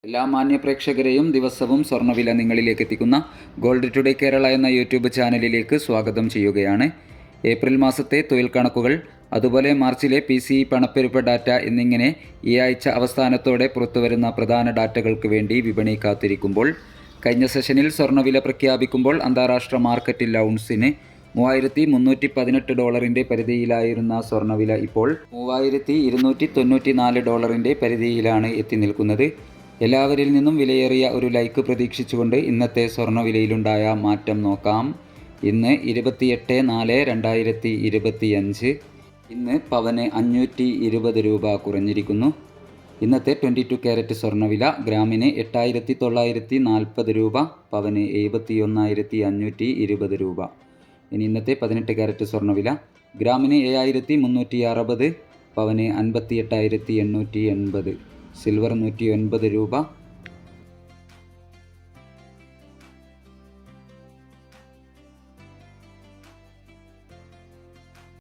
എല്ലാ മാന്യ പ്രേക്ഷകരെയും ദിവസവും സ്വർണ്ണവില നിങ്ങളിലേക്ക് എത്തിക്കുന്ന ഗോൾഡ് ടുഡേ കേരള എന്ന യൂട്യൂബ് ചാനലിലേക്ക് സ്വാഗതം ചെയ്യുകയാണ്. ഏപ്രിൽ മാസത്തെ തൊഴിൽ കണക്കുകൾ, അതുപോലെ മാർച്ചിലെ PCE പണപ്പെരുപ്പ ഡാറ്റ എന്നിങ്ങനെ ഈ ആഴ്ച അവസാനത്തോടെ പുറത്തുവരുന്ന പ്രധാന ഡാറ്റകൾക്ക് വേണ്ടി വിപണി കാത്തിരിക്കുമ്പോൾ, കഴിഞ്ഞ സെഷനിൽ സ്വർണ്ണവില പ്രഖ്യാപിക്കുമ്പോൾ അന്താരാഷ്ട്ര മാർക്കറ്റിൽ ഔൺസിന് $3,318 പരിധിയിലായിരുന്ന സ്വർണ്ണവില ഇപ്പോൾ $3,294 പരിധിയിലാണ് എത്തി നിൽക്കുന്നത്. എല്ലാവരിൽ നിന്നും വിലയേറിയ ഒരു ലൈക്ക് പ്രതീക്ഷിച്ചുകൊണ്ട് ഇന്നത്തെ സ്വർണ്ണവിലയിലുണ്ടായ മാറ്റം നോക്കാം. ഇന്ന് 28/4/2025. ഇന്ന് പവന് 520 രൂപ കുറഞ്ഞിരിക്കുന്നു. ഇന്നത്തെ 22 ക്യാരറ്റ് സ്വർണ്ണവില ഗ്രാമിന് 8,940 രൂപ, പവന് 71,520 രൂപ. ഇനി ഇന്നത്തെ 18 ക്യാരറ്റ് സ്വർണ്ണവില ഗ്രാമിന് 7,360, പവന് 58,880. സിൽവർ 109 രൂപ,